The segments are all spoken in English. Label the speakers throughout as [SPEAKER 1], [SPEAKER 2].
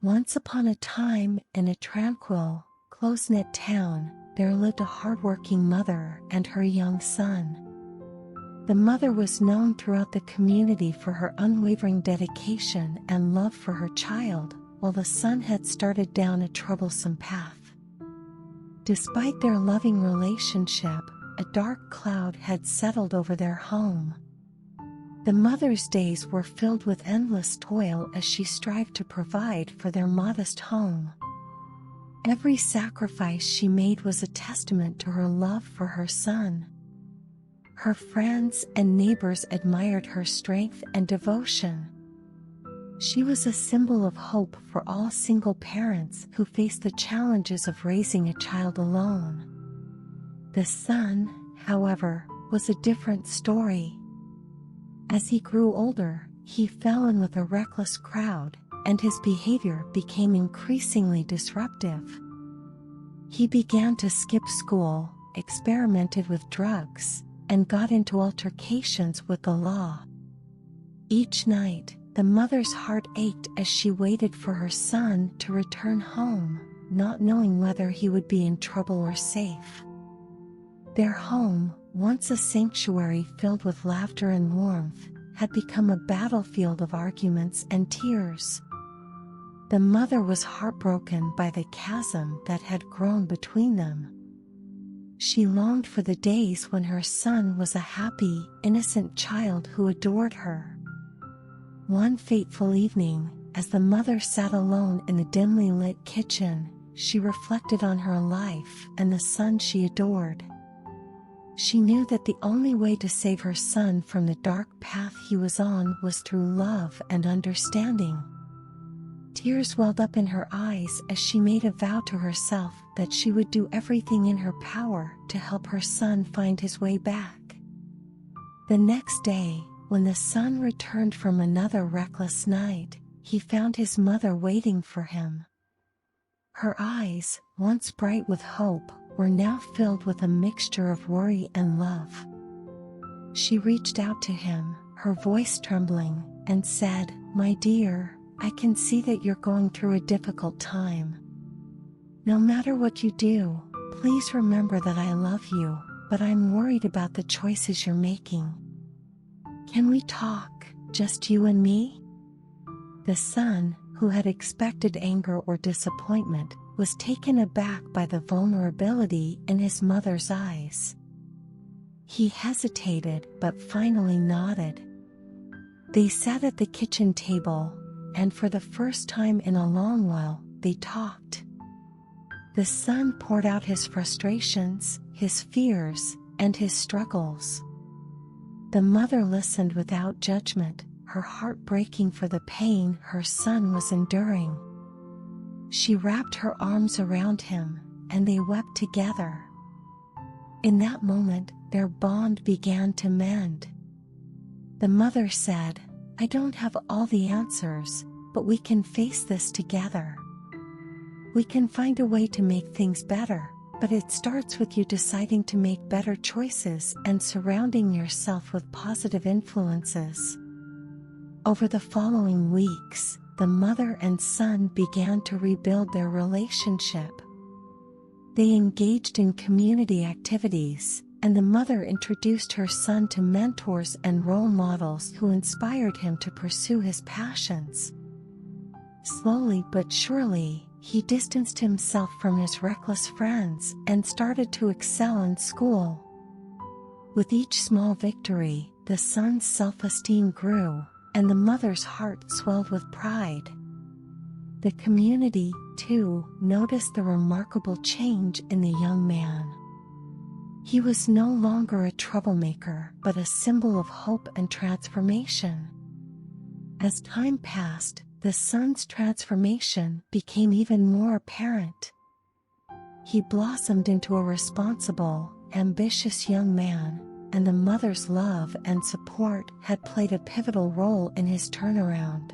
[SPEAKER 1] Once upon a time, in a tranquil, close-knit town, there lived a hardworking mother and her young son. The mother was known throughout the community for her unwavering dedication and love for her child, while the son had started down a troublesome path. Despite their loving relationship, a dark cloud had settled over their home. The mother's days were filled with endless toil as she strived to provide for their modest home. Every sacrifice she made was a testament to her love for her son. Her friends and neighbors admired her strength and devotion. She was a symbol of hope for all single parents who face the challenges of raising a child alone. The son, however, was a different story. As he grew older, he fell in with a reckless crowd, and his behavior became increasingly disruptive. He began to skip school, experimented with drugs, and got into altercations with the law. Each night, the mother's heart ached as she waited for her son to return home, not knowing whether he would be in trouble or safe. Their home, once a sanctuary filled with laughter and warmth, had become a battlefield of arguments and tears. The mother was heartbroken by the chasm that had grown between them. She longed for the days when her son was a happy, innocent child who adored her. One fateful evening, as the mother sat alone in the dimly lit kitchen, she reflected on her life and the son she adored. She knew that the only way to save her son from the dark path he was on was through love and understanding. Tears welled up in her eyes as she made a vow to herself that she would do everything in her power to help her son find his way back. The next day, when the son returned from another reckless night, he found his mother waiting for him. Her eyes, once bright with hope, were now filled with a mixture of worry and love. She reached out to him, her voice trembling, and said, "My dear, I can see that you're going through a difficult time. No matter what you do, please remember that I love you, but I'm worried about the choices you're making. Can we talk, just you and me?" The son, who had expected anger or disappointment, was taken aback by the vulnerability in his mother's eyes. He hesitated but finally nodded. They sat at the kitchen table, and for the first time in a long while, they talked. The son poured out his frustrations, his fears, and his struggles. The mother listened without judgment, her heart breaking for the pain her son was enduring. She wrapped her arms around him, and they wept together. In that moment, their bond began to mend. The mother said, "I don't have all the answers, but we can face this together. We can find a way to make things better, but it starts with you deciding to make better choices and surrounding yourself with positive influences." Over the following weeks, the mother and son began to rebuild their relationship. They engaged in community activities, and the mother introduced her son to mentors and role models who inspired him to pursue his passions. Slowly but surely, he distanced himself from his reckless friends and started to excel in school. With each small victory, the son's self-esteem grew, and the mother's heart swelled with pride. The community, too, noticed the remarkable change in the young man. He was no longer a troublemaker, but a symbol of hope and transformation. As time passed, the son's transformation became even more apparent. He blossomed into a responsible, ambitious young man, and the mother's love and support had played a pivotal role in his turnaround.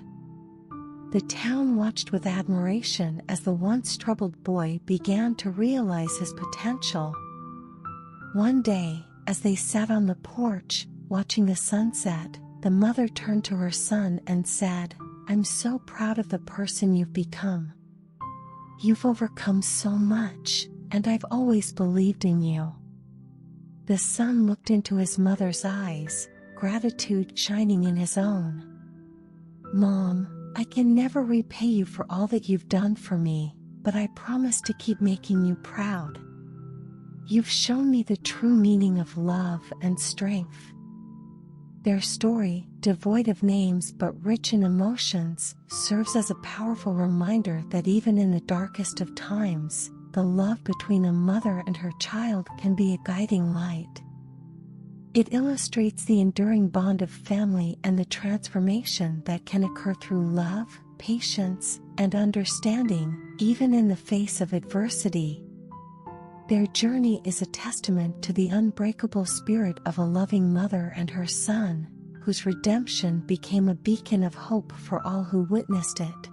[SPEAKER 1] The town watched with admiration as the once troubled boy began to realize his potential. One day, as they sat on the porch, watching the sunset, the mother turned to her son and said, I'm so proud of the person you've become. You've overcome so much, and I've always believed in you." The son looked into his mother's eyes, gratitude shining in his own. "Mom, I can never repay you for all that you've done for me, but I promise to keep making you proud. You've shown me the true meaning of love and strength." Their story, devoid of names but rich in emotions, serves as a powerful reminder that even in the darkest of times, the love between a mother and her child can be a guiding light. It illustrates the enduring bond of family and the transformation that can occur through love, patience, and understanding, even in the face of adversity. Their journey is a testament to the unbreakable spirit of a loving mother and her son, whose redemption became a beacon of hope for all who witnessed it.